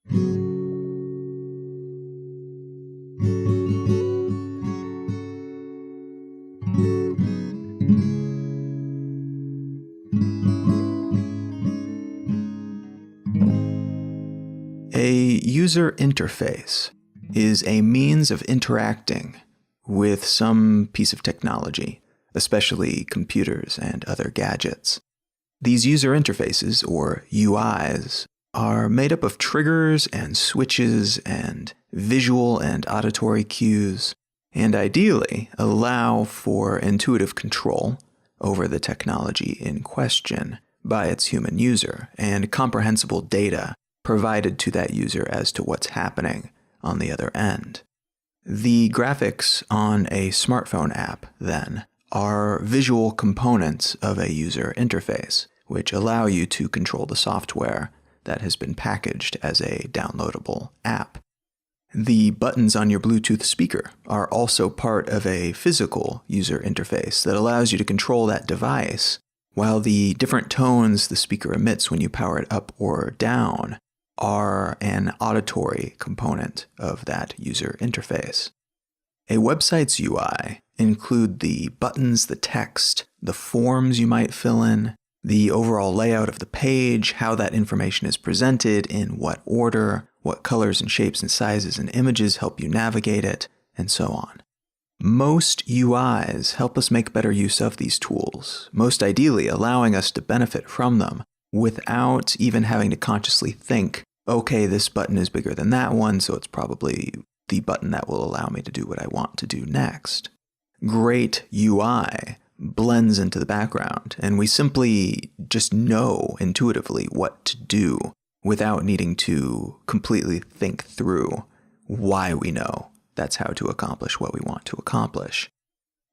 A user interface is a means of interacting with some piece of technology, especially computers and other gadgets. These user interfaces, or UIs, are made up of triggers and switches and visual and auditory cues, and ideally allow for intuitive control over the technology in question by its human user and comprehensible data provided to that user as to what's happening on the other end. The graphics on a smartphone app, then, are visual components of a user interface, which allow you to control the software that has been packaged as a downloadable app. The buttons on your Bluetooth speaker are also part of a physical user interface that allows you to control that device, while the different tones the speaker emits when you power it up or down are an auditory component of that user interface. A website's UI include the buttons, the text, the forms you might fill in, the overall layout of the page, how that information is presented, in what order, what colors and shapes and sizes and images help you navigate it, and so on. Most UIs help us make better use of these tools, most ideally allowing us to benefit from them without even having to consciously think, okay, this button is bigger than that one, so it's probably the button that will allow me to do what I want to do next. Great UI blends into the background, and we simply just know intuitively what to do without needing to completely think through why we know that's how to accomplish what we want to accomplish.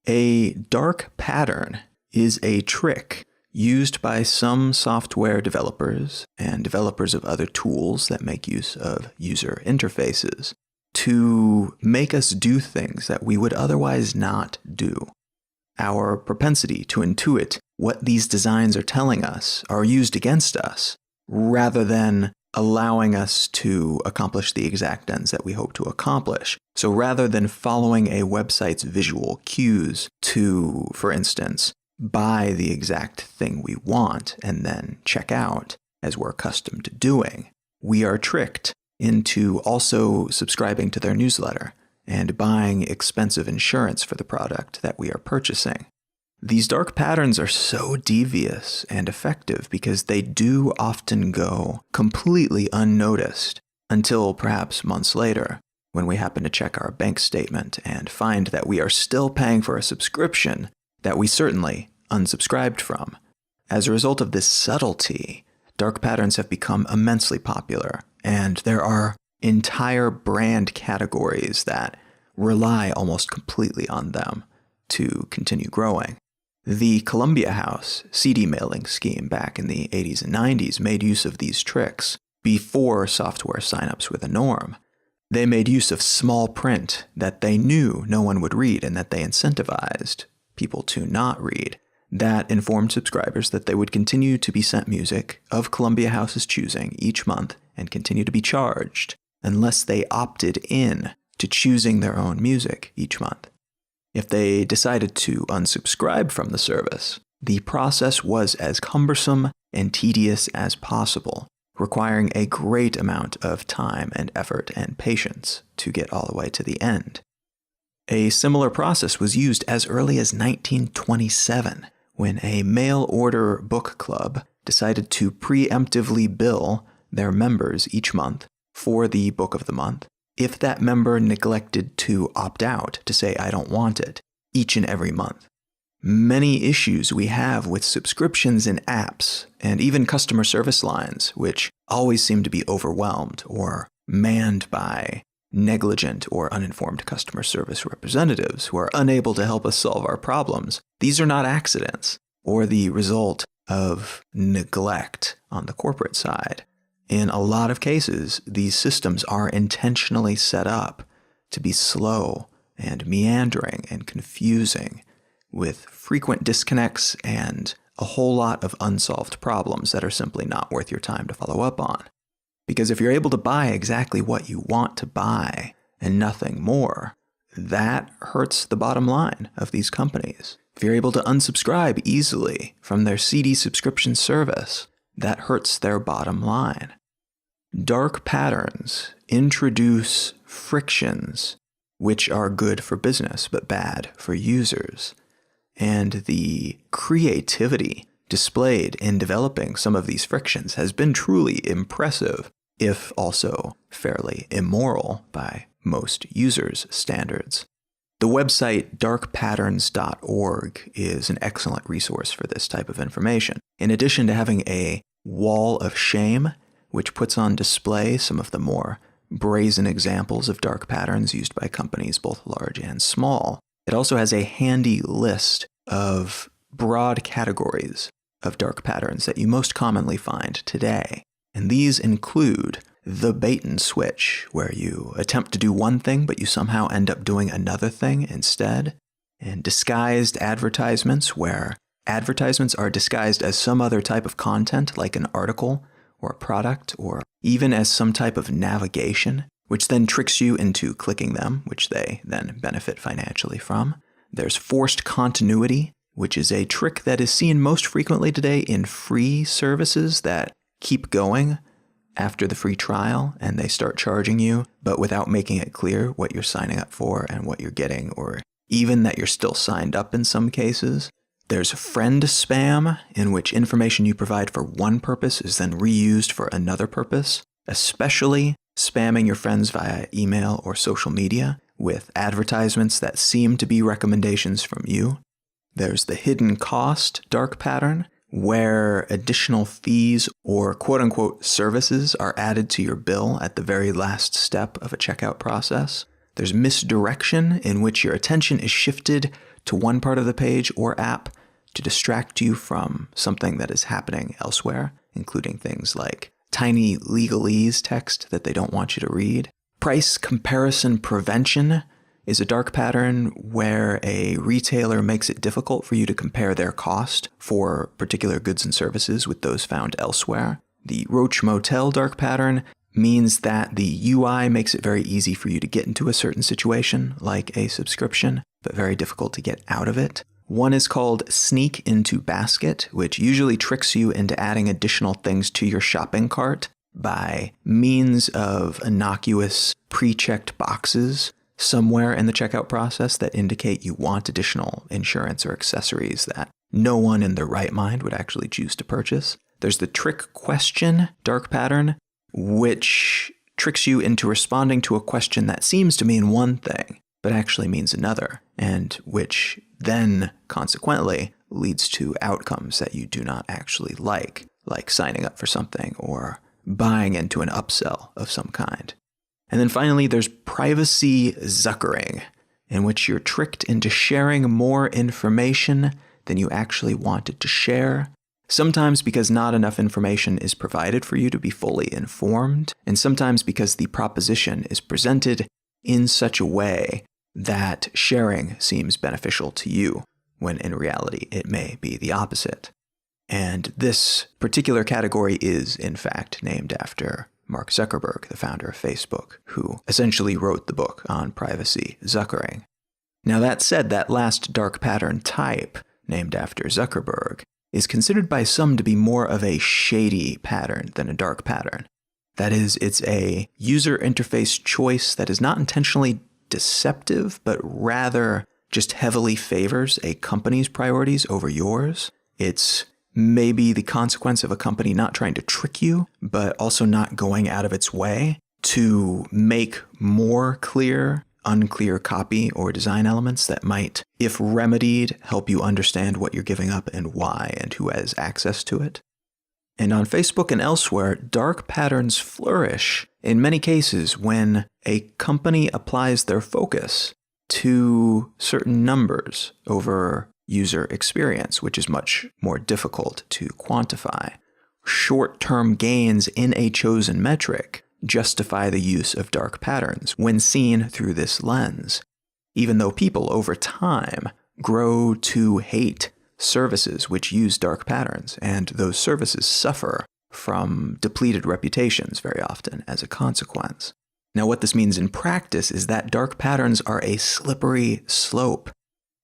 A dark pattern is a trick used by some software developers and developers of other tools that make use of user interfaces to make us do things that we would otherwise not do. Our propensity to intuit what these designs are telling us are used against us, rather than allowing us to accomplish the exact ends that we hope to accomplish. So rather than following a website's visual cues to, for instance, buy the exact thing we want and then check out, as we're accustomed to doing, we are tricked into also subscribing to their newsletter and buying expensive insurance for the product that we are purchasing. These dark patterns are so devious and effective because they do often go completely unnoticed until perhaps months later, when we happen to check our bank statement and find that we are still paying for a subscription that we certainly unsubscribed from. As a result of this subtlety, dark patterns have become immensely popular, and there are entire brand categories that rely almost completely on them to continue growing. The Columbia House CD mailing scheme back in the 80s and 90s made use of these tricks before software signups were the norm. They made use of small print that they knew no one would read and that they incentivized people to not read. That informed subscribers that they would continue to be sent music of Columbia House's choosing each month and continue to be charged unless they opted in to choosing their own music each month. If they decided to unsubscribe from the service, the process was as cumbersome and tedious as possible, requiring a great amount of time and effort and patience to get all the way to the end. A similar process was used as early as 1927, when a mail-order book club decided to preemptively bill their members each month for the book of the month if that member neglected to opt out, to say, I don't want it, each and every month. Many issues we have with subscriptions in apps and even customer service lines, which always seem to be overwhelmed or manned by negligent or uninformed customer service representatives who are unable to help us solve our problems. These are not accidents or the result of neglect on the corporate side. In a lot of cases, these systems are intentionally set up to be slow and meandering and confusing, with frequent disconnects and a whole lot of unsolved problems that are simply not worth your time to follow up on. Because if you're able to buy exactly what you want to buy and nothing more, that hurts the bottom line of these companies. If you're able to unsubscribe easily from their CD subscription service, that hurts their bottom line. Dark patterns introduce frictions which are good for business but bad for users. And the creativity displayed in developing some of these frictions has been truly impressive, if also fairly immoral by most users' standards. The website darkpatterns.org is an excellent resource for this type of information. In addition to having a wall of shame, which puts on display some of the more brazen examples of dark patterns used by companies both large and small, it also has a handy list of broad categories of dark patterns that you most commonly find today. And these include the bait and switch, where you attempt to do one thing, but you somehow end up doing another thing instead. And disguised advertisements, where advertisements are disguised as some other type of content, like an article or a product, or even as some type of navigation, which then tricks you into clicking them, which they then benefit financially from. There's forced continuity, which is a trick that is seen most frequently today in free services that keep going after the free trial and they start charging you, but without making it clear what you're signing up for and what you're getting, or even that you're still signed up in some cases. There's friend spam, in which information you provide for one purpose is then reused for another purpose, especially spamming your friends via email or social media with advertisements that seem to be recommendations from you. There's the hidden cost dark pattern, where additional fees or quote-unquote services are added to your bill at the very last step of a checkout process. There's misdirection, in which your attention is shifted to one part of the page or app to distract you from something that is happening elsewhere, including things like tiny legalese text that they don't want you to read. Price comparison prevention is a dark pattern where a retailer makes it difficult for you to compare their cost for particular goods and services with those found elsewhere. The Roach Motel dark pattern means that the UI makes it very easy for you to get into a certain situation, like a subscription, but very difficult to get out of it. One is called Sneak into Basket, which usually tricks you into adding additional things to your shopping cart by means of innocuous pre-checked boxes somewhere in the checkout process that indicate you want additional insurance or accessories that no one in their right mind would actually choose to purchase. There's the trick question dark pattern, which tricks you into responding to a question that seems to mean one thing, but actually means another, and which then consequently leads to outcomes that you do not actually like signing up for something or buying into an upsell of some kind. And then finally, there's privacy zuckering, in which you're tricked into sharing more information than you actually wanted to share, sometimes because not enough information is provided for you to be fully informed, and sometimes because the proposition is presented in such a way that sharing seems beneficial to you, when in reality it may be the opposite. And this particular category is, in fact, named after Mark Zuckerberg, the founder of Facebook, who essentially wrote the book on privacy zuckering. Now that said, that last dark pattern type, named after Zuckerberg, is considered by some to be more of a shady pattern than a dark pattern. That is, it's a user interface choice that is not intentionally deceptive, but rather just heavily favors a company's priorities over yours. It's maybe the consequence of a company not trying to trick you, but also not going out of its way to make more clear, unclear copy or design elements that might, if remedied, help you understand what you're giving up and why and who has access to it. And on Facebook and elsewhere, dark patterns flourish in many cases when a company applies their focus to certain numbers over user experience, which is much more difficult to quantify. Short-term gains in a chosen metric justify the use of dark patterns when seen through this lens, even though people over time grow to hate services which use dark patterns, and those services suffer from depleted reputations very often as a consequence. Now, what this means in practice is that dark patterns are a slippery slope.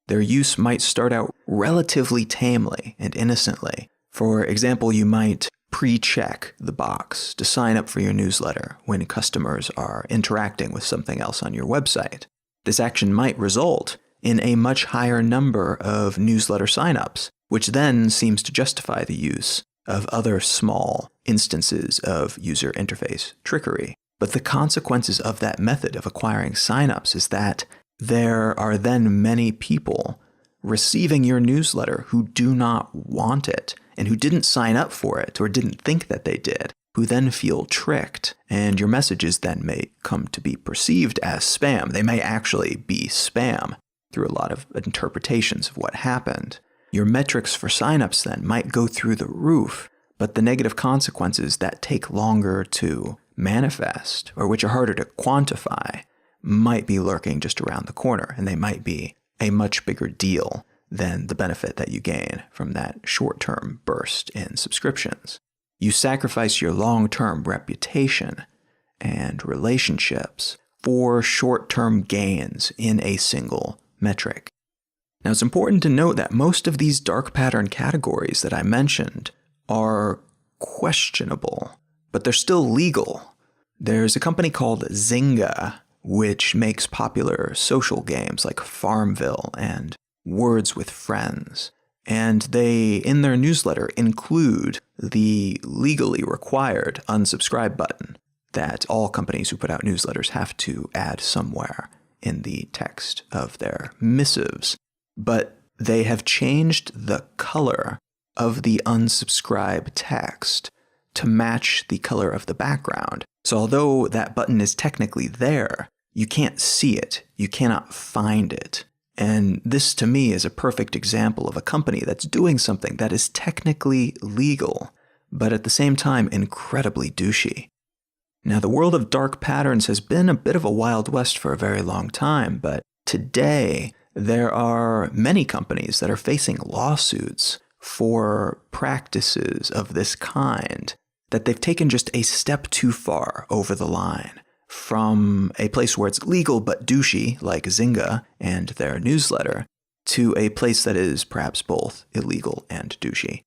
Their use might start out relatively tamely and innocently. For example, you might pre-check the box to sign up for your newsletter when customers are interacting with something else on your website. This action might result in a much higher number of newsletter signups, which then seems to justify the use of other small instances of user interface trickery. But the consequences of that method of acquiring signups is that there are then many people receiving your newsletter who do not want it and who didn't sign up for it or didn't think that they did, who then feel tricked, and your messages then may come to be perceived as spam. They may actually be spam through a lot of interpretations of what happened. Your metrics for signups then might go through the roof, but the negative consequences that take longer to manifest, or which are harder to quantify, might be lurking just around the corner, and they might be a much bigger deal than the benefit that you gain from that short-term burst in subscriptions. You sacrifice your long-term reputation and relationships for short-term gains in a single metric. Now, it's important to note that most of these dark pattern categories that I mentioned are questionable, but they're still legal. There's a company called Zynga, which makes popular social games like Farmville and Words with Friends. And they, in their newsletter, include the legally required unsubscribe button that all companies who put out newsletters have to add somewhere in the text of their missives. But they have changed the color of the unsubscribe text to match the color of the background. So although that button is technically there, you can't see it, you cannot find it. And this, to me, is a perfect example of a company that's doing something that is technically legal, but at the same time incredibly douchey. Now, the world of dark patterns has been a bit of a Wild West for a very long time, but today there are many companies that are facing lawsuits for practices of this kind, that they've taken just a step too far over the line, from a place where it's legal but douchey, like Zynga and their newsletter, to a place that is perhaps both illegal and douchey.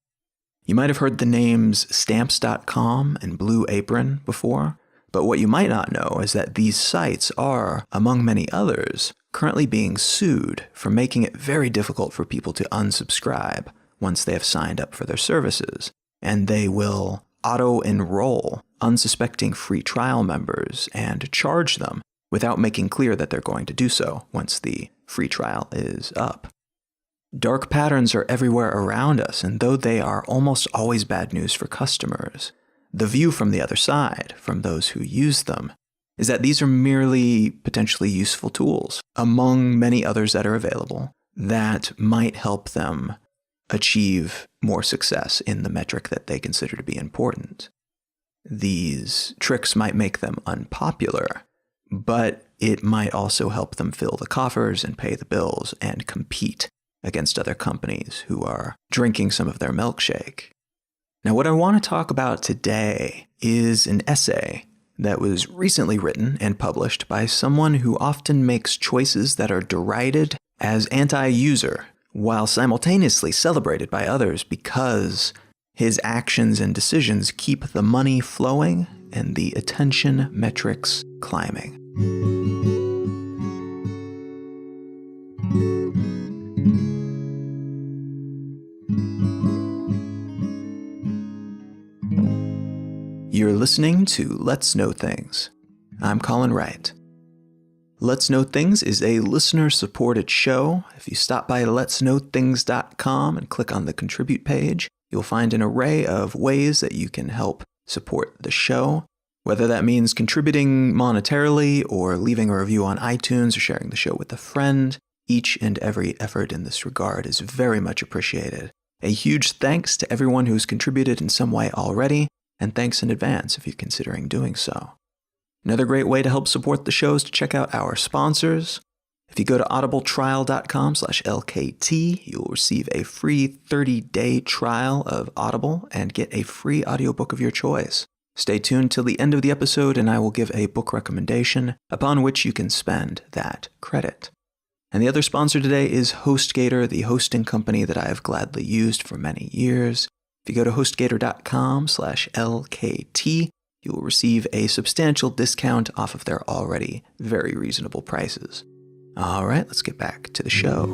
You might have heard the names Stamps.com and Blue Apron before, but what you might not know is that these sites are, among many others, currently being sued for making it very difficult for people to unsubscribe once they have signed up for their services, and they will auto-enroll unsuspecting free trial members and charge them without making clear that they're going to do so once the free trial is up. Dark patterns are everywhere around us, and though they are almost always bad news for customers, the view from the other side, from those who use them, is that these are merely potentially useful tools, among many others that are available, that might help them achieve more success in the metric that they consider to be important. These tricks might make them unpopular, but it might also help them fill the coffers and pay the bills and compete against other companies who are drinking some of their milkshake. Now, what I want to talk about today is an essay that was recently written and published by someone who often makes choices that are derided as anti-user, while simultaneously celebrated by others because his actions and decisions keep the money flowing and the attention metrics climbing. You're listening to Let's Know Things. I'm Colin Wright. Let's Know Things is a listener-supported show. If you stop by letsknowthings.com and click on the Contribute page, you'll find an array of ways that you can help support the show, whether that means contributing monetarily or leaving a review on iTunes or sharing the show with a friend. Each and every effort in this regard is very much appreciated. A huge thanks to everyone who's contributed in some way already, and thanks in advance if you're considering doing so. Another great way to help support the show is to check out our sponsors. If you go to audibletrial.com/LKT, you will receive a free 30-day trial of Audible and get a free audiobook of your choice. Stay tuned till the end of the episode and I will give a book recommendation upon which you can spend that credit. And the other sponsor today is HostGator, the hosting company that I have gladly used for many years. If you go to hostgator.com/LKT, you will receive a substantial discount off of their already very reasonable prices. All right, let's get back to the show.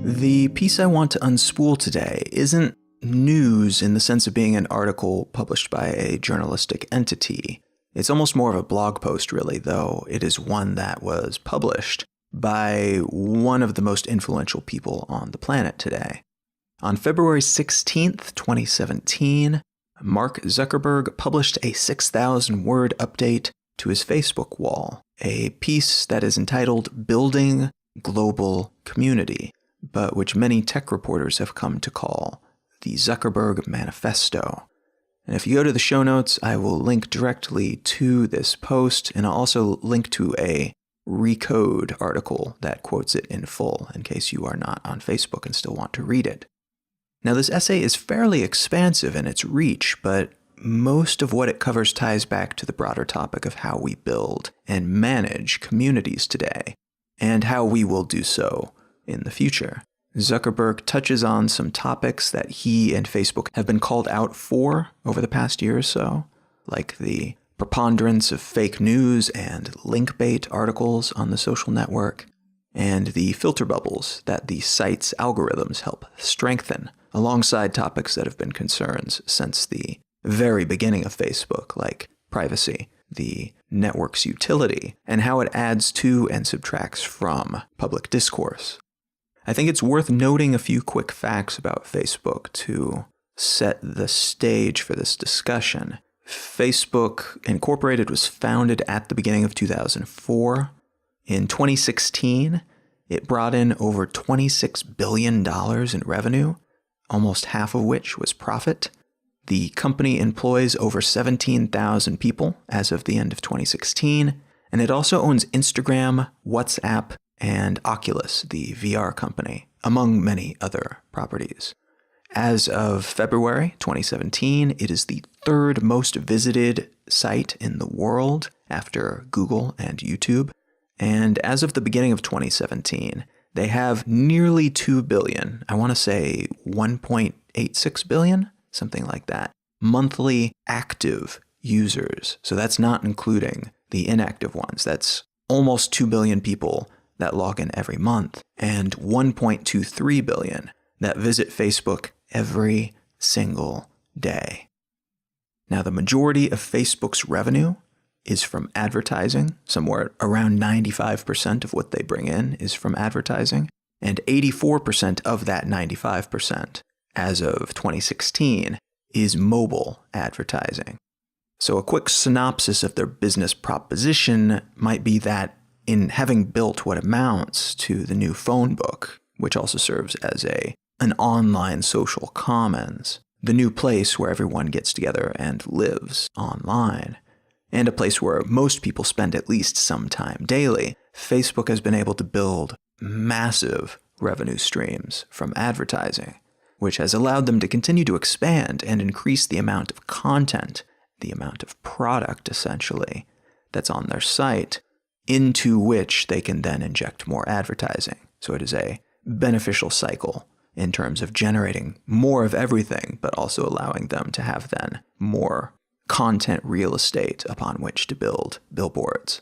The piece I want to unspool today isn't news in the sense of being an article published by a journalistic entity. It's almost more of a blog post, really, though it is one that was published by one of the most influential people on the planet today. On February 16th, 2017, Mark Zuckerberg published a 6,000-word update to his Facebook wall, a piece that is entitled Building Global Community, but which many tech reporters have come to call the Zuckerberg Manifesto. And if you go to the show notes, I will link directly to this post, and I'll also link to a Recode article that quotes it in full in case you are not on Facebook and still want to read it. Now, this essay is fairly expansive in its reach, but most of what it covers ties back to the broader topic of how we build and manage communities today, and how we will do so in the future. Zuckerberg touches on some topics that he and Facebook have been called out for over the past year or so, like the preponderance of fake news and link bait articles on the social network, and the filter bubbles that the site's algorithms help strengthen, alongside topics that have been concerns since the very beginning of Facebook, like privacy, the network's utility, and how it adds to and subtracts from public discourse. I think it's worth noting a few quick facts about Facebook to set the stage for this discussion. Facebook Incorporated was founded at the beginning of 2004. In 2016, it brought in over $26 billion in revenue, almost half of which was profit. The company employs over 17,000 people as of the end of 2016, and it also owns Instagram, WhatsApp, and Oculus, the VR company, among many other properties. As of February 2017, it is the third most visited site in the world after Google and YouTube. And as of the beginning of 2017, they have nearly 2 billion, I want to say 1.86 billion, something like that, monthly active users. So that's not including the inactive ones. That's almost 2 billion people that log in every month, and 1.23 billion that visit Facebook every single day. Now, the majority of Facebook's revenue is from advertising. Somewhere around 95% of what they bring in is from advertising, and 84% of that 95%, as of 2016, is mobile advertising. So a quick synopsis of their business proposition might be that in having built what amounts to the new phone book, which also serves as an online social commons, the new place where everyone gets together and lives online, and a place where most people spend at least some time daily, Facebook has been able to build massive revenue streams from advertising, which has allowed them to continue to expand and increase the amount of content, the amount of product, essentially, that's on their site, into which they can then inject more advertising. So it is a beneficial cycle in terms of generating more of everything, but also allowing them to have then more content real estate upon which to build billboards.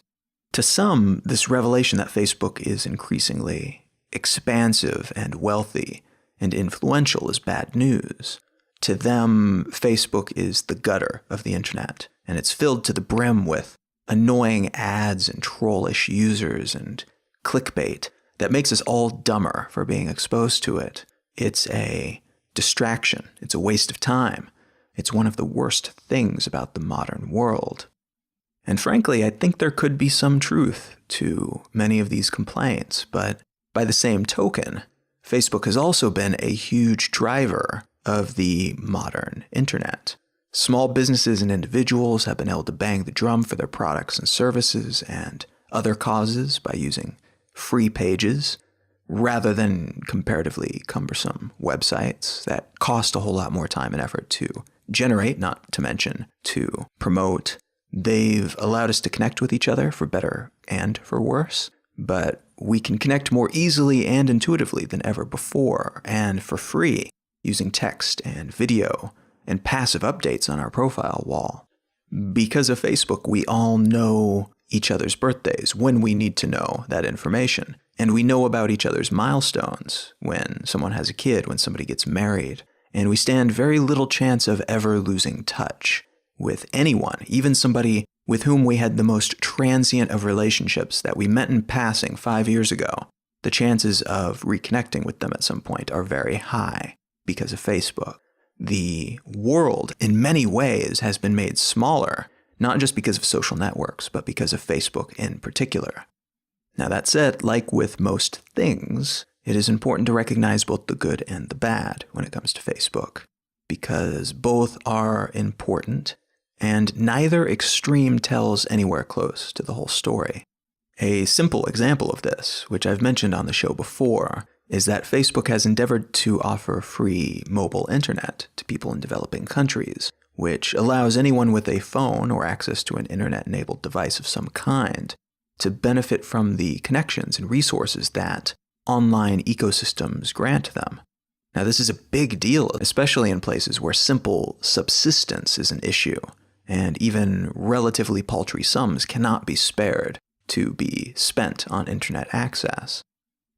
To some, this revelation that Facebook is increasingly expansive and wealthy and influential is bad news. To them, Facebook is the gutter of the internet, and it's filled to the brim with annoying ads and trollish users and clickbait that makes us all dumber for being exposed to it. It's a distraction. It's a waste of time. It's one of the worst things about the modern world. And frankly, I think there could be some truth to many of these complaints, but by the same token, Facebook has also been a huge driver of the modern internet. Small businesses and individuals have been able to bang the drum for their products and services and other causes by using free pages rather than comparatively cumbersome websites that cost a whole lot more time and effort to generate, not to mention to promote. They've allowed us to connect with each other for better and for worse, but we can connect more easily and intuitively than ever before, and for free, using text and video and passive updates on our profile wall. Because of Facebook, we all know each other's birthdays when we need to know that information. And we know about each other's milestones, when someone has a kid, when somebody gets married. And we stand very little chance of ever losing touch with anyone, even somebody with whom we had the most transient of relationships that we met in passing 5 years ago. The chances of reconnecting with them at some point are very high because of Facebook. The world, in many ways, has been made smaller, not just because of social networks, but because of Facebook in particular. Now that said, like with most things, it is important to recognize both the good and the bad when it comes to Facebook, because both are important, and neither extreme tells anywhere close to the whole story. A simple example of this, which I've mentioned on the show before, is that Facebook has endeavored to offer free mobile internet to people in developing countries, which allows anyone with a phone or access to an internet-enabled device of some kind to benefit from the connections and resources that online ecosystems grant them. Now, this is a big deal, especially in places where simple subsistence is an issue, and even relatively paltry sums cannot be spared to be spent on internet access.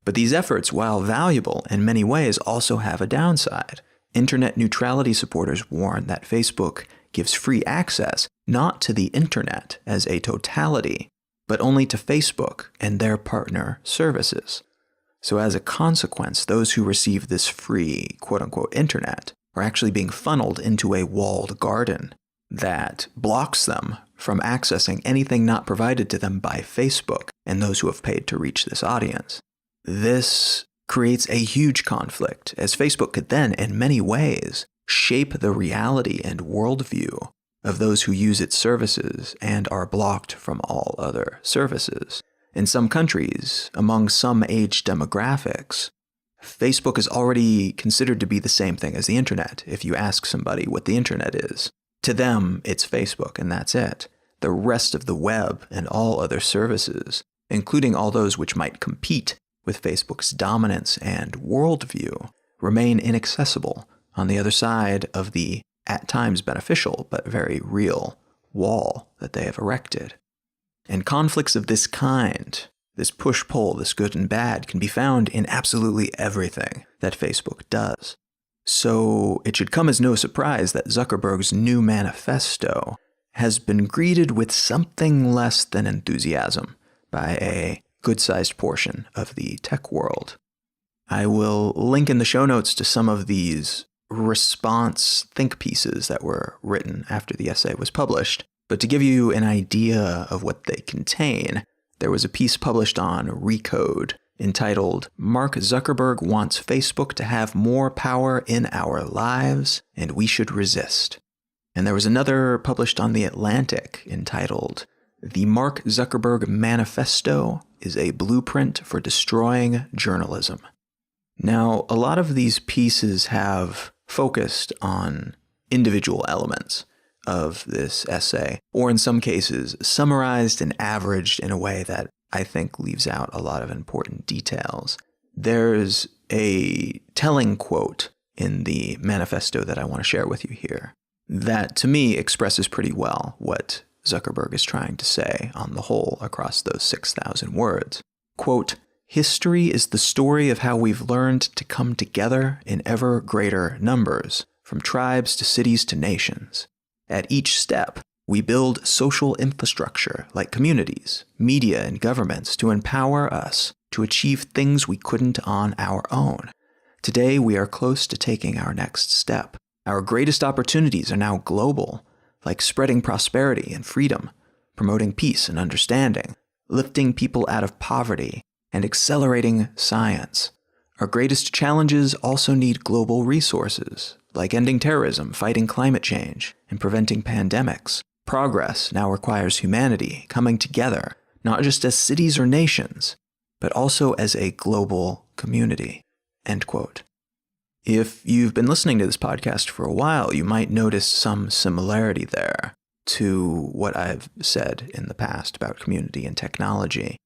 But these efforts, while valuable in many ways, also have a downside. Internet neutrality supporters warn that Facebook gives free access not to the internet as a totality, but only to Facebook and their partner services. So as a consequence, those who receive this free quote-unquote internet are actually being funneled into a walled garden that blocks them from accessing anything not provided to them by Facebook and those who have paid to reach this audience. This creates a huge conflict, as Facebook could then, in many ways, shape the reality and worldview of those who use its services and are blocked from all other services. In some countries, among some age demographics, Facebook is already considered to be the same thing as the internet if you ask somebody what the internet is. To them, it's Facebook, and that's it. The rest of the web and all other services, including all those which might compete with Facebook's dominance and worldview, remain inaccessible on the other side of the at times beneficial but very real wall that they have erected. And conflicts of this kind, this push-pull, this good and bad, can be found in absolutely everything that Facebook does. So it should come as no surprise that Zuckerberg's new manifesto has been greeted with something less than enthusiasm by a good-sized portion of the tech world. I will link in the show notes to some of these response think pieces that were written after the essay was published. But to give you an idea of what they contain, there was a piece published on Recode entitled, "Mark Zuckerberg Wants Facebook to Have More Power in Our Lives, and We Should Resist." And there was another published on The Atlantic entitled, "The Mark Zuckerberg Manifesto is a Blueprint for Destroying Journalism." Now, a lot of these pieces have focused on individual elements of this essay, or in some cases, summarized and averaged in a way that I think leaves out a lot of important details. There's a telling quote in the manifesto that I want to share with you here that, to me, expresses pretty well what Zuckerberg is trying to say on the whole across those 6,000 words. Quote, "History is the story of how we've learned to come together in ever greater numbers, from tribes to cities to nations. At each step, we build social infrastructure like communities, media, and governments to empower us to achieve things we couldn't on our own. Today, we are close to taking our next step. Our greatest opportunities are now global, like spreading prosperity and freedom, promoting peace and understanding, lifting people out of poverty, and accelerating science. Our greatest challenges also need global resources, like ending terrorism, fighting climate change, and preventing pandemics. Progress now requires humanity coming together, not just as cities or nations, but also as a global community." End quote. If you've been listening to this podcast for a while, you might notice some similarity there to what I've said in the past about community and technology.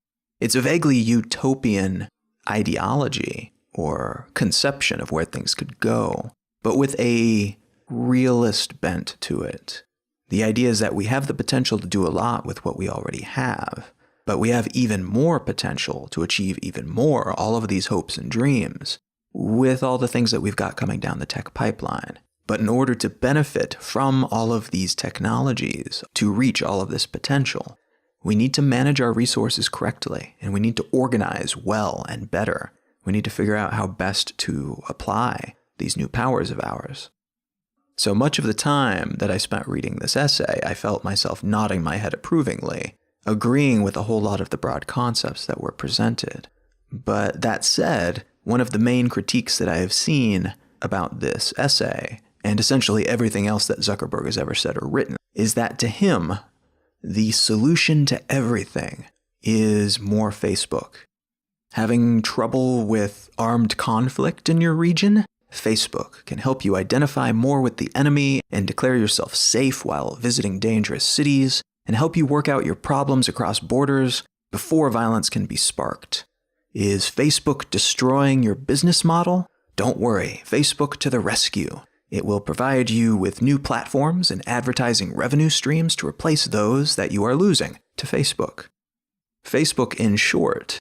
It's a vaguely utopian ideology or conception of where things could go, but with a realist bent to it. The idea is that we have the potential to do a lot with what we already have, but we have even more potential to achieve even more, all of these hopes and dreams, with all the things that we've got coming down the tech pipeline. But in order to benefit from all of these technologies, to reach all of this potential, we need to manage our resources correctly, and we need to organize well and better. We need to figure out how best to apply these new powers of ours. So much of the time that I spent reading this essay, I felt myself nodding my head approvingly, agreeing with a whole lot of the broad concepts that were presented. But that said, one of the main critiques that I have seen about this essay, and essentially everything else that Zuckerberg has ever said or written, is that to him, the solution to everything is more Facebook. Having trouble with armed conflict in your region? Facebook can help you identify more with the enemy and declare yourself safe while visiting dangerous cities, and help you work out your problems across borders before violence can be sparked. Is Facebook destroying your business model? Don't worry, Facebook to the rescue. It will provide you with new platforms and advertising revenue streams to replace those that you are losing to Facebook. Facebook, in short,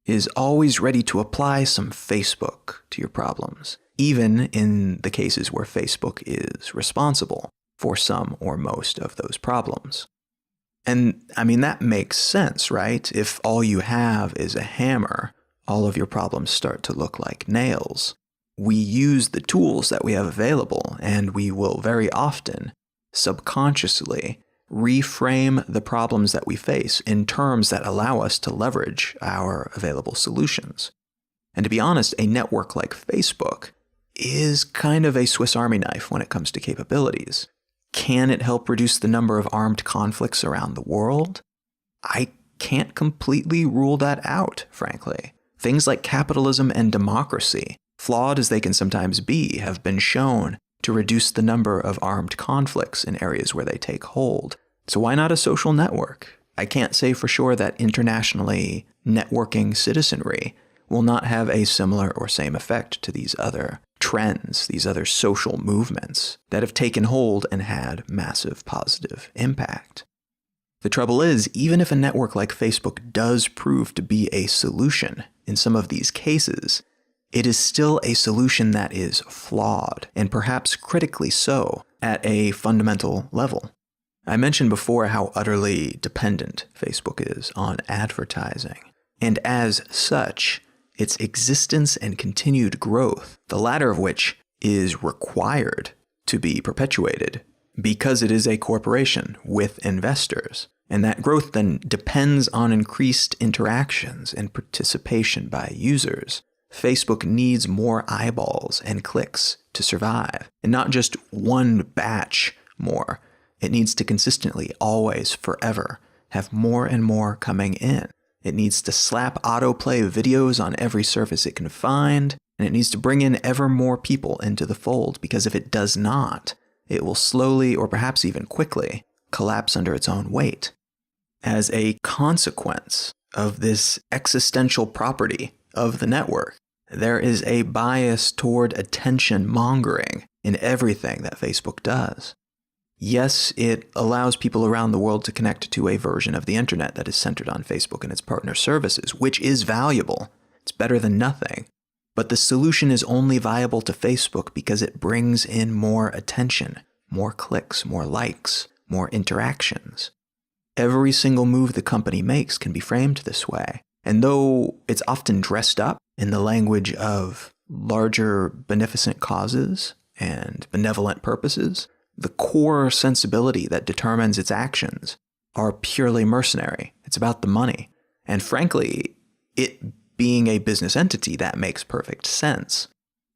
is always ready to apply some Facebook to your problems, even in the cases where Facebook is responsible for some or most of those problems. And I mean, that makes sense, right? If all you have is a hammer, all of your problems start to look like nails. We use the tools that we have available, and we will very often, subconsciously, reframe the problems that we face in terms that allow us to leverage our available solutions. And to be honest, a network like Facebook is kind of a Swiss Army knife when it comes to capabilities. Can it help reduce the number of armed conflicts around the world? I can't completely rule that out, frankly. Things like capitalism and democracy, flawed as they can sometimes be, have been shown to reduce the number of armed conflicts in areas where they take hold. So why not a social network? I can't say for sure that internationally networking citizenry will not have a similar or same effect to these other trends, these other social movements that have taken hold and had massive positive impact. The trouble is, even if a network like Facebook does prove to be a solution in some of these cases, it is still a solution that is flawed, and perhaps critically so, at a fundamental level. I mentioned before how utterly dependent Facebook is on advertising, and as such, its existence and continued growth, the latter of which is required to be perpetuated because it is a corporation with investors. And that growth then depends on increased interactions and participation by users. Facebook needs more eyeballs and clicks to survive, and not just one batch more. It needs to consistently, always, forever, have more and more coming in. It needs to slap autoplay videos on every surface it can find, and it needs to bring in ever more people into the fold, because if it does not, it will slowly, or perhaps even quickly, collapse under its own weight. As a consequence of this existential property of the network, there is a bias toward attention mongering in everything that Facebook does. Yes, it allows people around the world to connect to a version of the internet that is centered on Facebook and its partner services, which is valuable. It's better than nothing. But the solution is only viable to Facebook because it brings in more attention, more clicks, more likes, more interactions. Every single move the company makes can be framed this way. And though it's often dressed up in the language of larger beneficent causes and benevolent purposes, the core sensibility that determines its actions are purely mercenary. It's about the money. And frankly, it being a business entity, that makes perfect sense.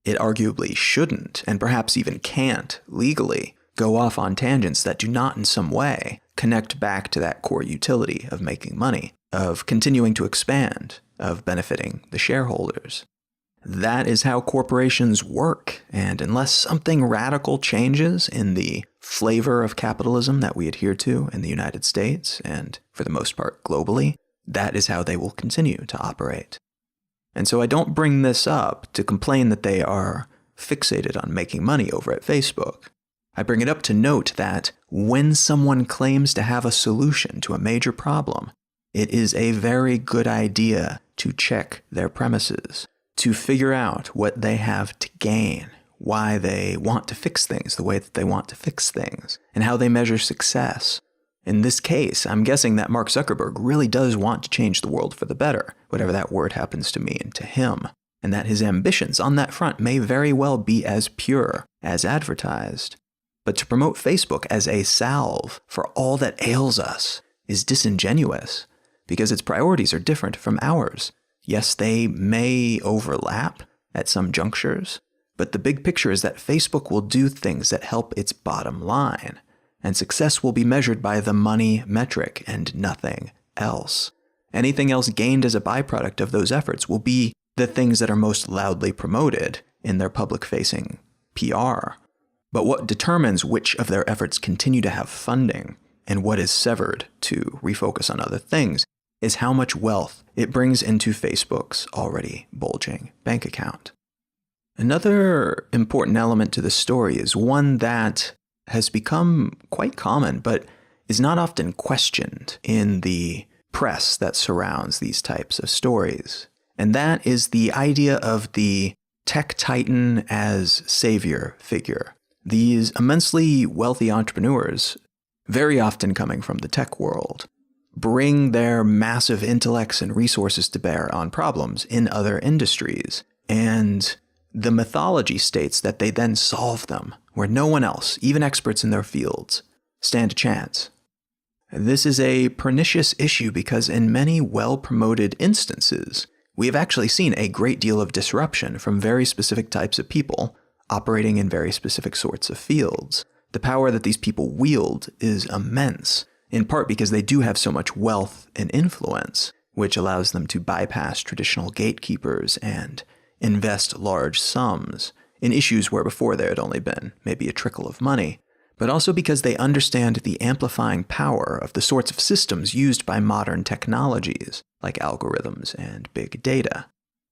It arguably shouldn't, and perhaps even can't, legally, go off on tangents that do not in some way connect back to that core utility of making money, of continuing to expand, of benefiting the shareholders. That is how corporations work, and unless something radical changes in the flavor of capitalism that we adhere to in the United States, and for the most part globally, that is how they will continue to operate. And so I don't bring this up to complain that they are fixated on making money over at Facebook. I bring it up to note that when someone claims to have a solution to a major problem, it is a very good idea to check their premises, to figure out what they have to gain, why they want to fix things the way that they want to fix things, and how they measure success. In this case, I'm guessing that Mark Zuckerberg really does want to change the world for the better, whatever that word happens to mean to him, and that his ambitions on that front may very well be as pure as advertised. But to promote Facebook as a salve for all that ails us is disingenuous, because its priorities are different from ours. Yes, they may overlap at some junctures, but the big picture is that Facebook will do things that help its bottom line, and success will be measured by the money metric and nothing else. Anything else gained as a byproduct of those efforts will be the things that are most loudly promoted in their public-facing PR. But what determines which of their efforts continue to have funding and what is severed to refocus on other things is how much wealth it brings into Facebook's already bulging bank account. Another important element to the story is one that has become quite common, but is not often questioned in the press that surrounds these types of stories. And that is the idea of the tech titan as savior figure. These immensely wealthy entrepreneurs, very often coming from the tech world, bring their massive intellects and resources to bear on problems in other industries. And the mythology states that they then solve them, where no one else, even experts in their fields, stand a chance. This is a pernicious issue because in many well-promoted instances, we have actually seen a great deal of disruption from very specific types of people operating in very specific sorts of fields. The power that these people wield is immense, in part because they do have so much wealth and influence, which allows them to bypass traditional gatekeepers and invest large sums in issues where before there had only been maybe a trickle of money, but also because they understand the amplifying power of the sorts of systems used by modern technologies, like algorithms and big data.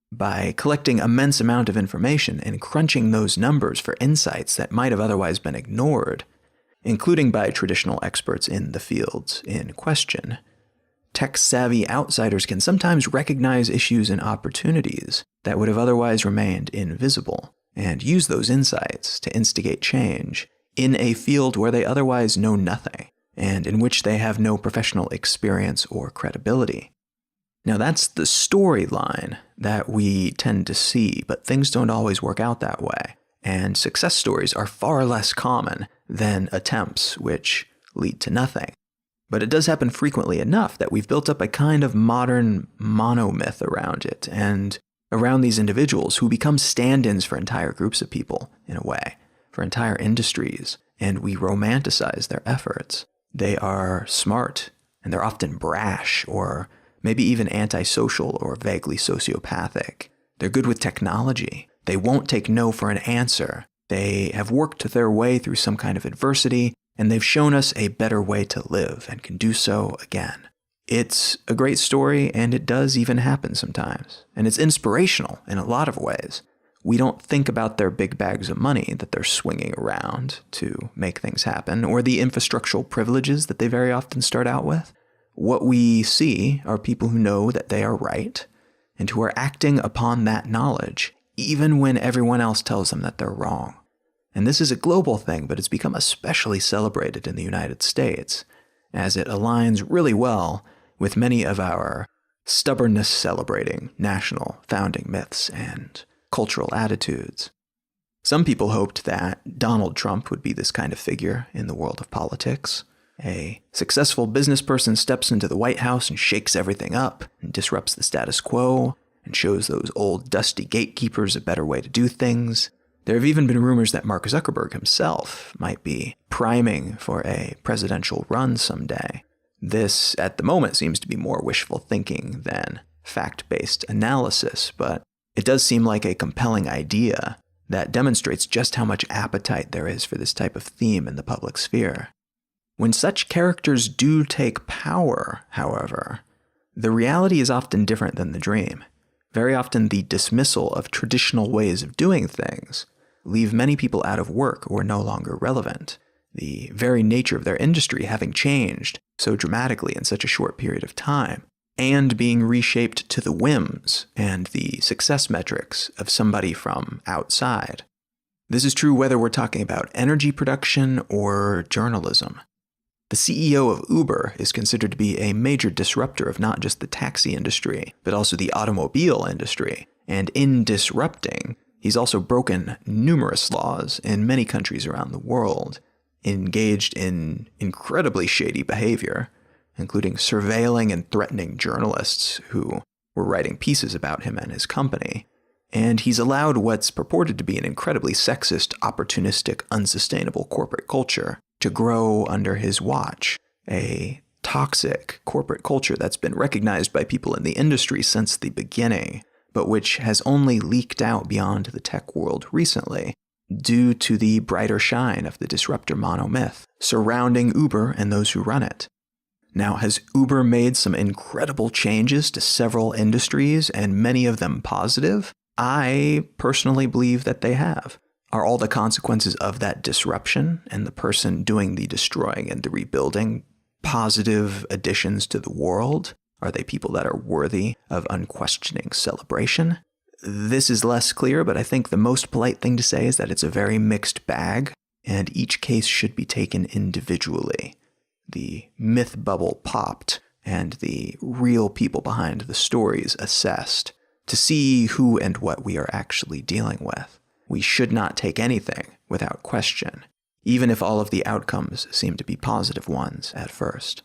By collecting immense amount of information and crunching those numbers for insights that might have otherwise been ignored, including by traditional experts in the fields in question, tech-savvy outsiders can sometimes recognize issues and opportunities that would have otherwise remained invisible, and use those insights to instigate change in a field where they otherwise know nothing, and in which they have no professional experience or credibility. Now that's the storyline that we tend to see, but things don't always work out that way, and success stories are far less common than attempts which lead to nothing. But it does happen frequently enough that we've built up a kind of modern monomyth around it, and around these individuals who become stand-ins for entire groups of people, in a way, for entire industries, and we romanticize their efforts. They are smart, and they're often brash, or maybe even antisocial or vaguely sociopathic. They're good with technology. They won't take no for an answer. They have worked their way through some kind of adversity, and they've shown us a better way to live and can do so again. It's a great story, and it does even happen sometimes. And it's inspirational in a lot of ways. We don't think about their big bags of money that they're swinging around to make things happen, or the infrastructural privileges that they very often start out with. What we see are people who know that they are right, and who are acting upon that knowledge, even when everyone else tells them that they're wrong. And this is a global thing, but it's become especially celebrated in the United States, as it aligns really well with many of our stubbornness-celebrating national founding myths and cultural attitudes. Some people hoped that Donald Trump would be this kind of figure in the world of politics. A successful business person steps into the White House and shakes everything up and disrupts the status quo and shows those old dusty gatekeepers a better way to do things. There have even been rumors that Mark Zuckerberg himself might be priming for a presidential run someday. This, at the moment, seems to be more wishful thinking than fact-based analysis, but it does seem like a compelling idea that demonstrates just how much appetite there is for this type of theme in the public sphere. When such characters do take power, however, the reality is often different than the dream. Very often the dismissal of traditional ways of doing things leave many people out of work or no longer relevant, the very nature of their industry having changed so dramatically in such a short period of time, and being reshaped to the whims and the success metrics of somebody from outside. This is true whether we're talking about energy production or journalism. The CEO of Uber is considered to be a major disruptor of not just the taxi industry, but also the automobile industry. And in disrupting, he's also broken numerous laws in many countries around the world, engaged in incredibly shady behavior, including surveilling and threatening journalists who were writing pieces about him and his company. And he's allowed what's purported to be an incredibly sexist, opportunistic, unsustainable corporate culture to grow under his watch, a toxic corporate culture that's been recognized by people in the industry since the beginning, but which has only leaked out beyond the tech world recently due to the brighter shine of the disruptor monomyth surrounding Uber and those who run it. Now, has Uber made some incredible changes to several industries, and many of them positive? I personally believe that they have. Are all the consequences of that disruption and the person doing the destroying and the rebuilding positive additions to the world? Are they people that are worthy of unquestioning celebration? This is less clear, but I think the most polite thing to say is that it's a very mixed bag, and each case should be taken individually. The myth bubble popped, and the real people behind the stories assessed to see who and what we are actually dealing with. We should not take anything without question, even if all of the outcomes seem to be positive ones at first.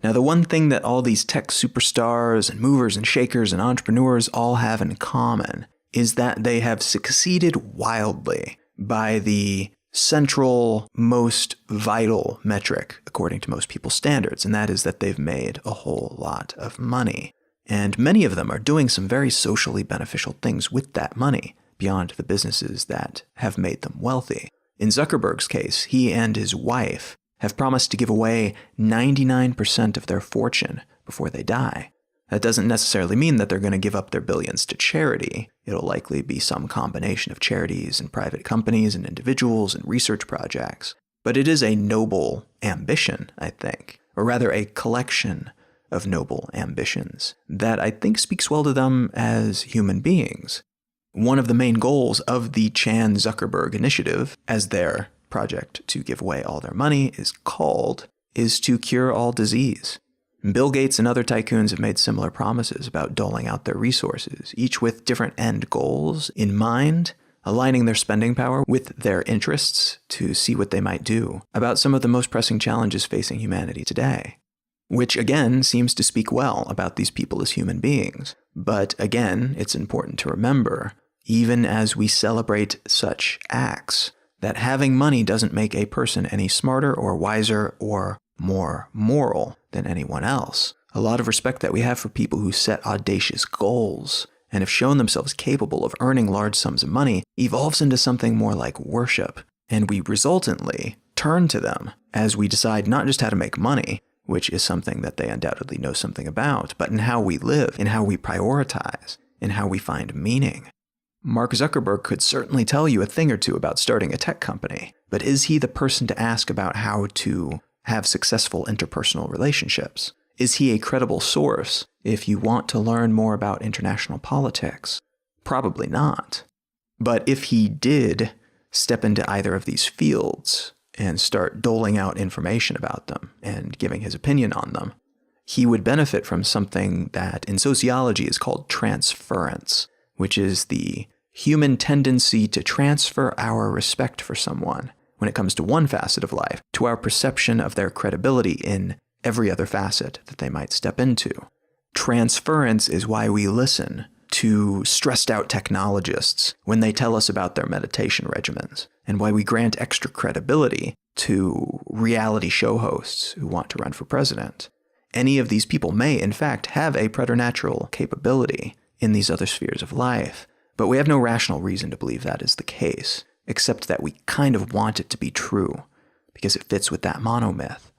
Now, the one thing that all these tech superstars and movers and shakers and entrepreneurs all have in common is that they have succeeded wildly by the central, most vital metric, according to most people's standards, and that is that they've made a whole lot of money. And many of them are doing some very socially beneficial things with that money beyond the businesses that have made them wealthy. In Zuckerberg's case, he and his wife have promised to give away 99% of their fortune before they die. That doesn't necessarily mean that they're going to give up their billions to charity. It'll likely be some combination of charities and private companies and individuals and research projects. But it is a noble ambition, I think, or rather a collection of noble ambitions that I think speaks well to them as human beings. One of the main goals of the Chan Zuckerberg Initiative, as their project to give away all their money is to cure all disease. Bill Gates and other tycoons have made similar promises about doling out their resources, each with different end goals in mind, aligning their spending power with their interests to see what they might do about some of the most pressing challenges facing humanity today. Which again seems to speak well about these people as human beings. But again, it's important to remember, even as we celebrate such acts, that having money doesn't make a person any smarter or wiser or more moral than anyone else. A lot of respect that we have for people who set audacious goals and have shown themselves capable of earning large sums of money evolves into something more like worship, and we resultantly turn to them as we decide not just how to make money, which is something that they undoubtedly know something about, but in how we live, in how we prioritize, in how we find meaning. Mark Zuckerberg could certainly tell you a thing or two about starting a tech company, but is he the person to ask about how to have successful interpersonal relationships? Is he a credible source if you want to learn more about international politics? Probably not. But if he did step into either of these fields and start doling out information about them and giving his opinion on them, he would benefit from something that in sociology is called transference, which is the human tendency to transfer our respect for someone when it comes to one facet of life to our perception of their credibility in every other facet that they might step into. Transference is why we listen to stressed out technologists when they tell us about their meditation regimens, and why we grant extra credibility to reality show hosts who want to run for president. Any of these people may, in fact, have a preternatural capability in these other spheres of life, but we have no rational reason to believe that is the case, except that we kind of want it to be true, because it fits with that monomyth.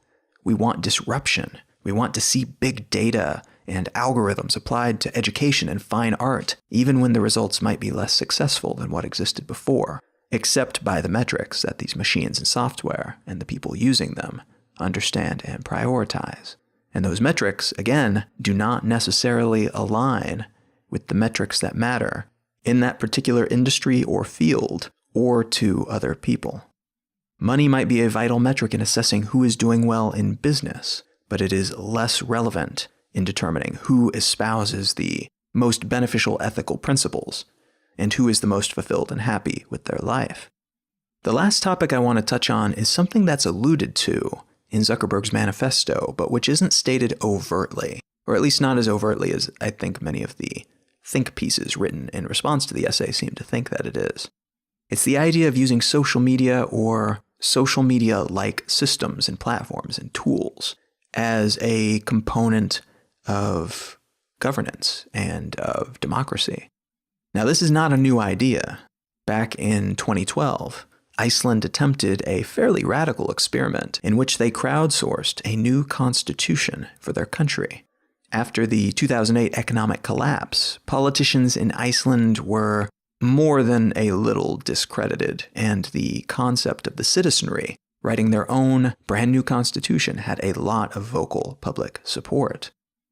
We want disruption. We want to see big data and algorithms applied to education and fine art, even when the results might be less successful than what existed before, except by the metrics that these machines and software and the people using them understand and prioritize. And those metrics, again, do not necessarily align with the metrics that matter in that particular industry or field or to other people. Money might be a vital metric in assessing who is doing well in business, but it is less relevant in determining who espouses the most beneficial ethical principles and who is the most fulfilled and happy with their life. The last topic I want to touch on is something that's alluded to in Zuckerberg's manifesto, but which isn't stated overtly, or at least not as overtly as I think many of the think pieces written in response to the essay seem to think that it is. It's the idea of using social media or social media-like systems and platforms and tools as a component of governance and of democracy. Now, this is not a new idea. Back in 2012, Iceland attempted a fairly radical experiment in which they crowdsourced a new constitution for their country. After the 2008 economic collapse, politicians in Iceland were more than a little discredited, and the concept of the citizenry writing their own brand new constitution had a lot of vocal public support.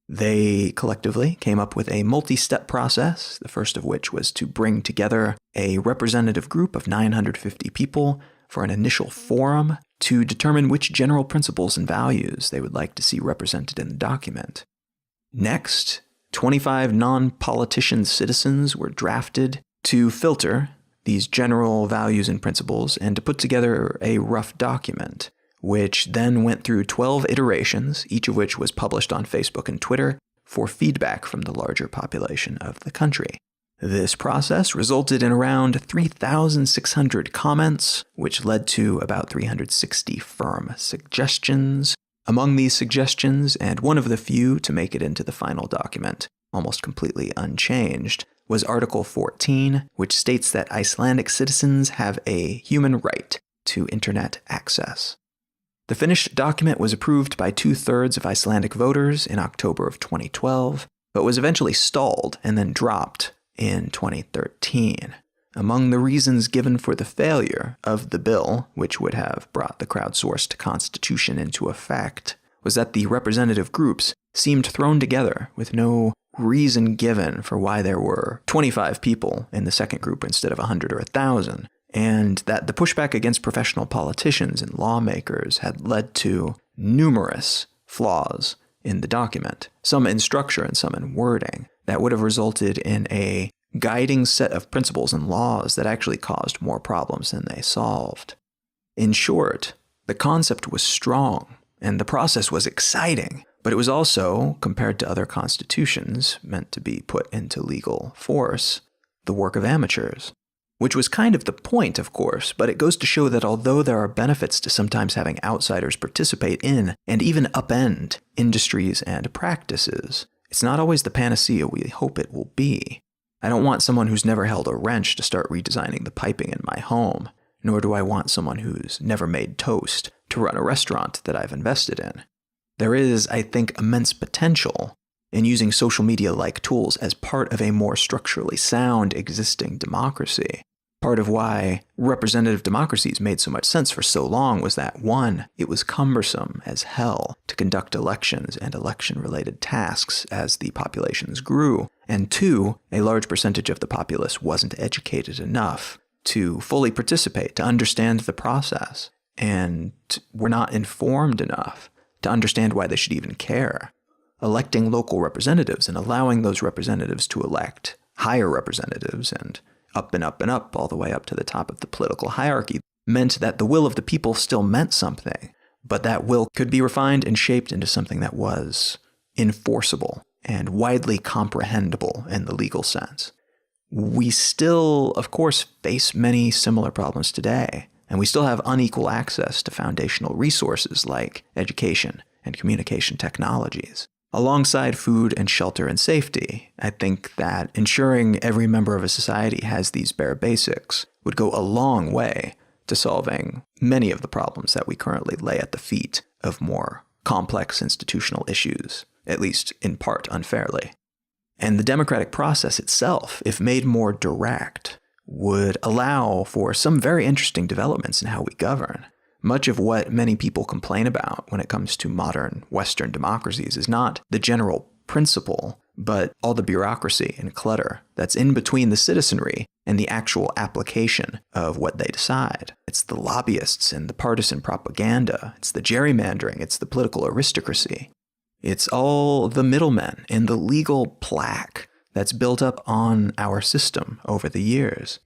They collectively came up with a multi-step process, the first of which was to bring together a representative group of 950 people for an initial forum to determine which general principles and values they would like to see represented in the document. Next, 25 non-politician citizens were drafted to filter these general values and principles and to put together a rough document, which then went through 12 iterations, each of which was published on Facebook and Twitter for feedback from the larger population of the country. This process resulted in around 3,600 comments, which led to about 360 firm suggestions. Among these suggestions, and one of the few to make it into the final document, almost completely unchanged, was Article 14, which states that Icelandic citizens have a human right to internet access. The finished document was approved by 2/3 of Icelandic voters in October of 2012, but was eventually stalled and then dropped in 2013. Among the reasons given for the failure of the bill, which would have brought the crowdsourced constitution into effect, was that the representative groups seemed thrown together with no reason given for why there were 25 people in the second group instead of 100 or 1,000, and that the pushback against professional politicians and lawmakers had led to numerous flaws in the document, some in structure and some in wording, that would have resulted in a guiding set of principles and laws that actually caused more problems than they solved. In short, the concept was strong, and the process was exciting, but it was also, compared to other constitutions meant to be put into legal force, the work of amateurs. Which was kind of the point, of course, but it goes to show that although there are benefits to sometimes having outsiders participate in and even upend industries and practices, it's not always the panacea we hope it will be. I don't want someone who's never held a wrench to start redesigning the piping in my home, nor do I want someone who's never made toast to run a restaurant that I've invested in. There is, I think, immense potential in using social media-like tools as part of a more structurally sound existing democracy. Part of why representative democracies made so much sense for so long was that, one, it was cumbersome as hell to conduct elections and election-related tasks as the populations grew, and two, a large percentage of the populace wasn't educated enough to fully participate, to understand the process, and were not informed enough to understand why they should even care. Electing local representatives and allowing those representatives to elect higher representatives and up and up and up, all the way up to the top of the political hierarchy, meant that the will of the people still meant something, but that will could be refined and shaped into something that was enforceable and widely comprehensible in the legal sense. We still, of course, face many similar problems today, and we still have unequal access to foundational resources like education and communication technologies. Alongside food and shelter and safety, I think that ensuring every member of a society has these bare basics would go a long way to solving many of the problems that we currently lay at the feet of more complex institutional issues, at least in part unfairly. And the democratic process itself, if made more direct, would allow for some very interesting developments in how we govern. Much of what many people complain about when it comes to modern Western democracies is not the general principle, but all the bureaucracy and clutter that's in between the citizenry and the actual application of what they decide. It's the lobbyists and the partisan propaganda. It's the gerrymandering. It's the political aristocracy. It's all the middlemen and the legal plaque that's built up on our system over the years.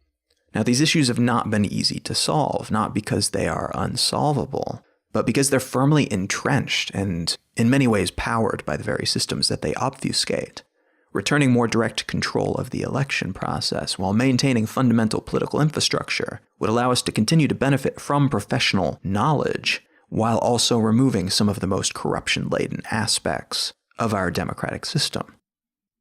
Now, these issues have not been easy to solve, not because they are unsolvable, but because they're firmly entrenched and in many ways powered by the very systems that they obfuscate. Returning more direct control of the election process while maintaining fundamental political infrastructure would allow us to continue to benefit from professional knowledge while also removing some of the most corruption-laden aspects of our democratic system.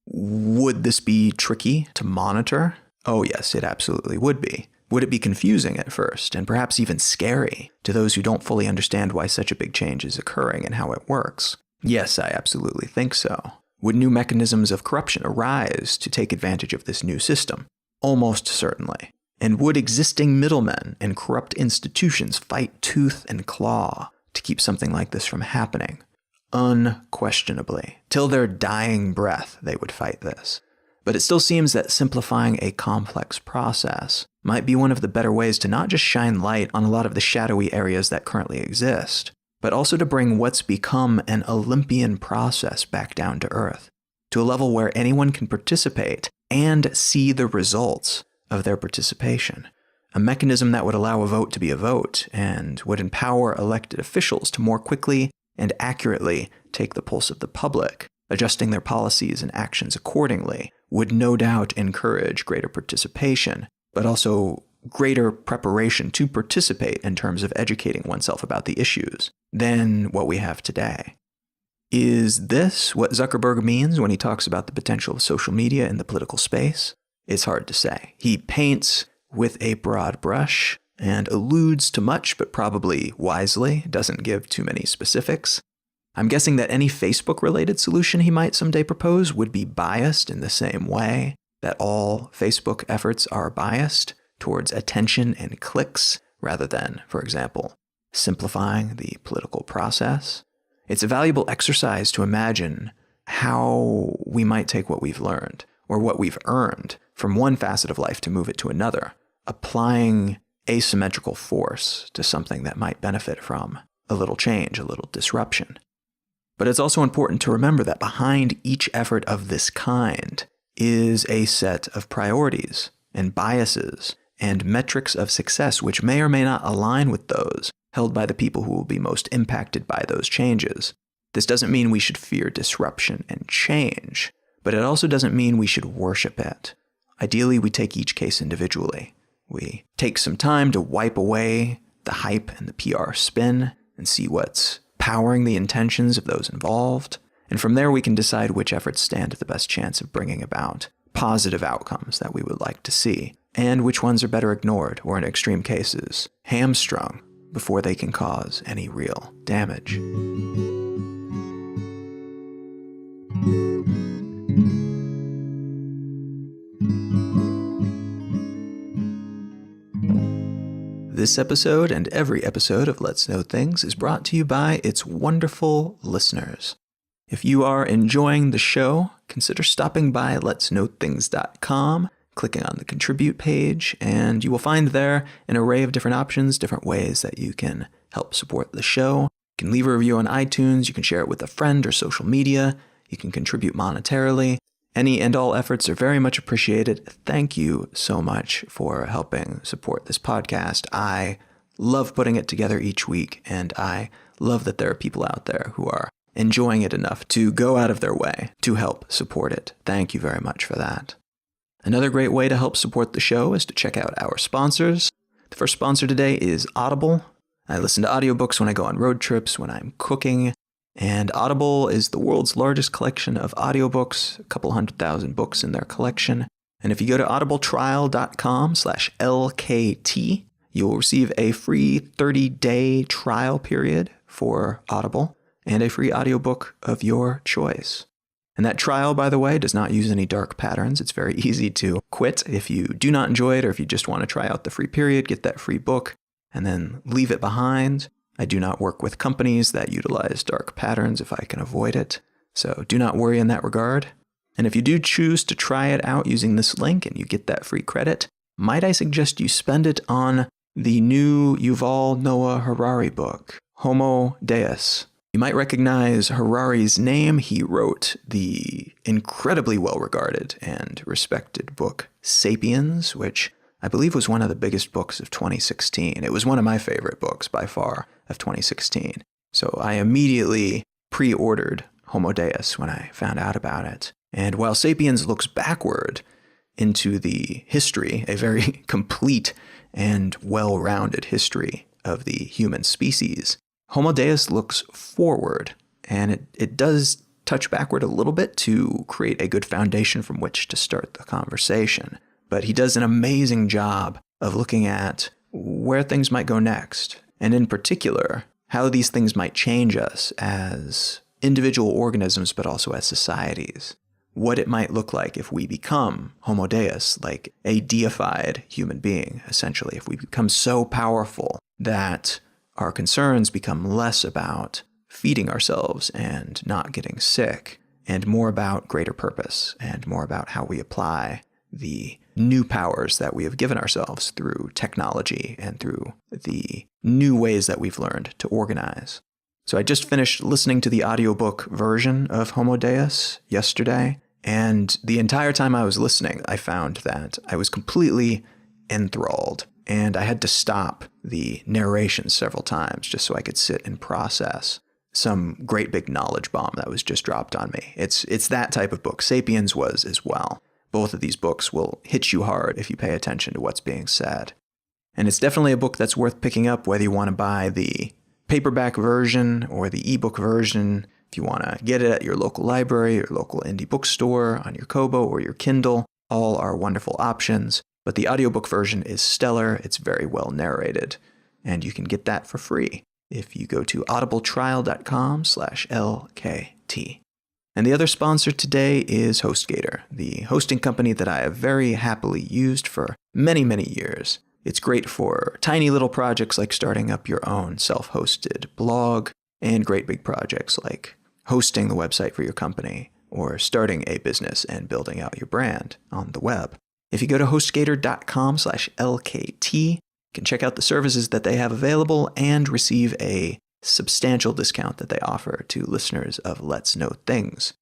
Would this be tricky to monitor? Oh yes, it absolutely would be. Would it be confusing at first, and perhaps even scary to those who don't fully understand why such a big change is occurring and how it works? Yes, I absolutely think so. Would new mechanisms of corruption arise to take advantage of this new system? Almost certainly. And would existing middlemen and corrupt institutions fight tooth and claw to keep something like this from happening? Unquestionably. Till their dying breath, they would fight this. But it still seems that simplifying a complex process might be one of the better ways to not just shine light on a lot of the shadowy areas that currently exist, but also to bring what's become an Olympian process back down to earth, to a level where anyone can participate and see the results of their participation. A mechanism that would allow a vote to be a vote and would empower elected officials to more quickly and accurately take the pulse of the public, adjusting their policies and actions accordingly, would no doubt encourage greater participation, but also greater preparation to participate in terms of educating oneself about the issues than what we have today. Is this what Zuckerberg means when he talks about the potential of social media in the political space? It's hard to say. He paints with a broad brush and alludes to much, but probably wisely, doesn't give too many specifics. I'm guessing that any Facebook-related solution he might someday propose would be biased in the same way that all Facebook efforts are biased towards attention and clicks rather than, for example, simplifying the political process. It's a valuable exercise to imagine how we might take what we've learned or what we've earned from one facet of life to move it to another, applying asymmetrical force to something that might benefit from a little change, a little disruption. But it's also important to remember that behind each effort of this kind is a set of priorities and biases and metrics of success which may or may not align with those held by the people who will be most impacted by those changes. This doesn't mean we should fear disruption and change, but it also doesn't mean we should worship it. Ideally, we take each case individually. We take some time to wipe away the hype and the PR spin and see what's powering the intentions of those involved, and from there we can decide which efforts stand the best chance of bringing about positive outcomes that we would like to see, and which ones are better ignored, or in extreme cases, hamstrung before they can cause any real damage. This episode and every episode of Let's Know Things is brought to you by its wonderful listeners. If you are enjoying the show, consider stopping by letsknowthings.com, clicking on the contribute page, and you will find there an array of different options, different ways that you can help support the show. You can leave a review on iTunes, you can share it with a friend or social media, you can contribute monetarily. Any and all efforts are very much appreciated. Thank you so much for helping support this podcast. I love putting it together each week, and I love that there are people out there who are enjoying it enough to go out of their way to help support it. Thank you very much for that. Another great way to help support the show is to check out our sponsors. The first sponsor today is Audible. I listen to audiobooks when I go on road trips, when I'm cooking, and Audible is the world's largest collection of audiobooks, a couple 100,000 books in their collection. And if you go to audibletrial.com/LKT, you'll receive a free 30-day trial period for Audible and a free audiobook of your choice. And that trial, by the way, does not use any dark patterns. It's very easy to quit if you do not enjoy it, or if you just want to try out the free period, get that free book, and then leave it behind. I do not work with companies that utilize dark patterns if I can avoid it. So do not worry in that regard. And if you do choose to try it out using this link and you get that free credit, might I suggest you spend it on the new Yuval Noah Harari book, Homo Deus. You might recognize Harari's name. He wrote the incredibly well-regarded and respected book Sapiens, which I believe was one of the biggest books of 2016. It was one of my favorite books by far of 2016. So I immediately pre-ordered Homo Deus when I found out about it. And while Sapiens looks backward into the history, a very complete and well-rounded history of the human species, Homo Deus looks forward, and it does touch backward a little bit to create a good foundation from which to start the conversation. But he does an amazing job of looking at where things might go next, and in particular, how these things might change us as individual organisms, but also as societies. What it might look like if we become Homo Deus, like a deified human being, essentially, if we become so powerful that our concerns become less about feeding ourselves and not getting sick, and more about greater purpose, and more about how we apply the new powers that we have given ourselves through technology and through the new ways that we've learned to organize. So I just finished listening to the audiobook version of Homo Deus yesterday, and the entire time I was listening, I found that I was completely enthralled. And I had to stop the narration several times just so I could sit and process some great big knowledge bomb that was just dropped on me. It's that type of book. Sapiens was as well. Both of these books will hit you hard if you pay attention to what's being said. And it's definitely a book that's worth picking up, whether you want to buy the paperback version or the ebook version. If you want to get it at your local library or local indie bookstore, on your Kobo or your Kindle, all are wonderful options. But the audiobook version is stellar. It's very well narrated, and you can get that for free if you go to audibletrial.com/LKT. And the other sponsor today is HostGator, the hosting company that I have very happily used for many, many years. It's great for tiny little projects like starting up your own self-hosted blog, and great big projects like hosting the website for your company or starting a business and building out your brand on the web. If you go to hostgator.com/LKT, you can check out the services that they have available and receive a substantial discount that they offer to listeners of Let's Know Things.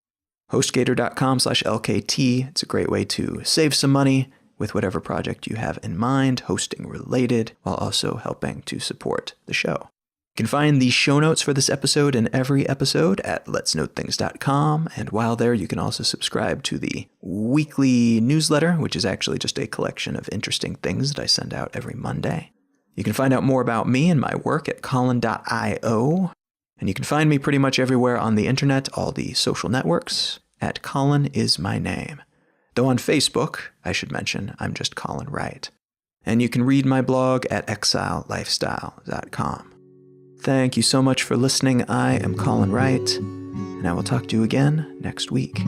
Hostgator.com/LKT, it's a great way to save some money with whatever project you have in mind, hosting related, while also helping to support the show. You can find the show notes for this episode and every episode at letsknowthings.com, and while there, you can also subscribe to the weekly newsletter, which is actually just a collection of interesting things that I send out every Monday. You can find out more about me and my work at colin.io, and you can find me pretty much everywhere on the internet, all the social networks, at Colin is my name. Though on Facebook, I should mention, I'm just Colin Wright. And you can read my blog at exilelifestyle.com. Thank you so much for listening. I am Colin Wright, and I will talk to you again next week.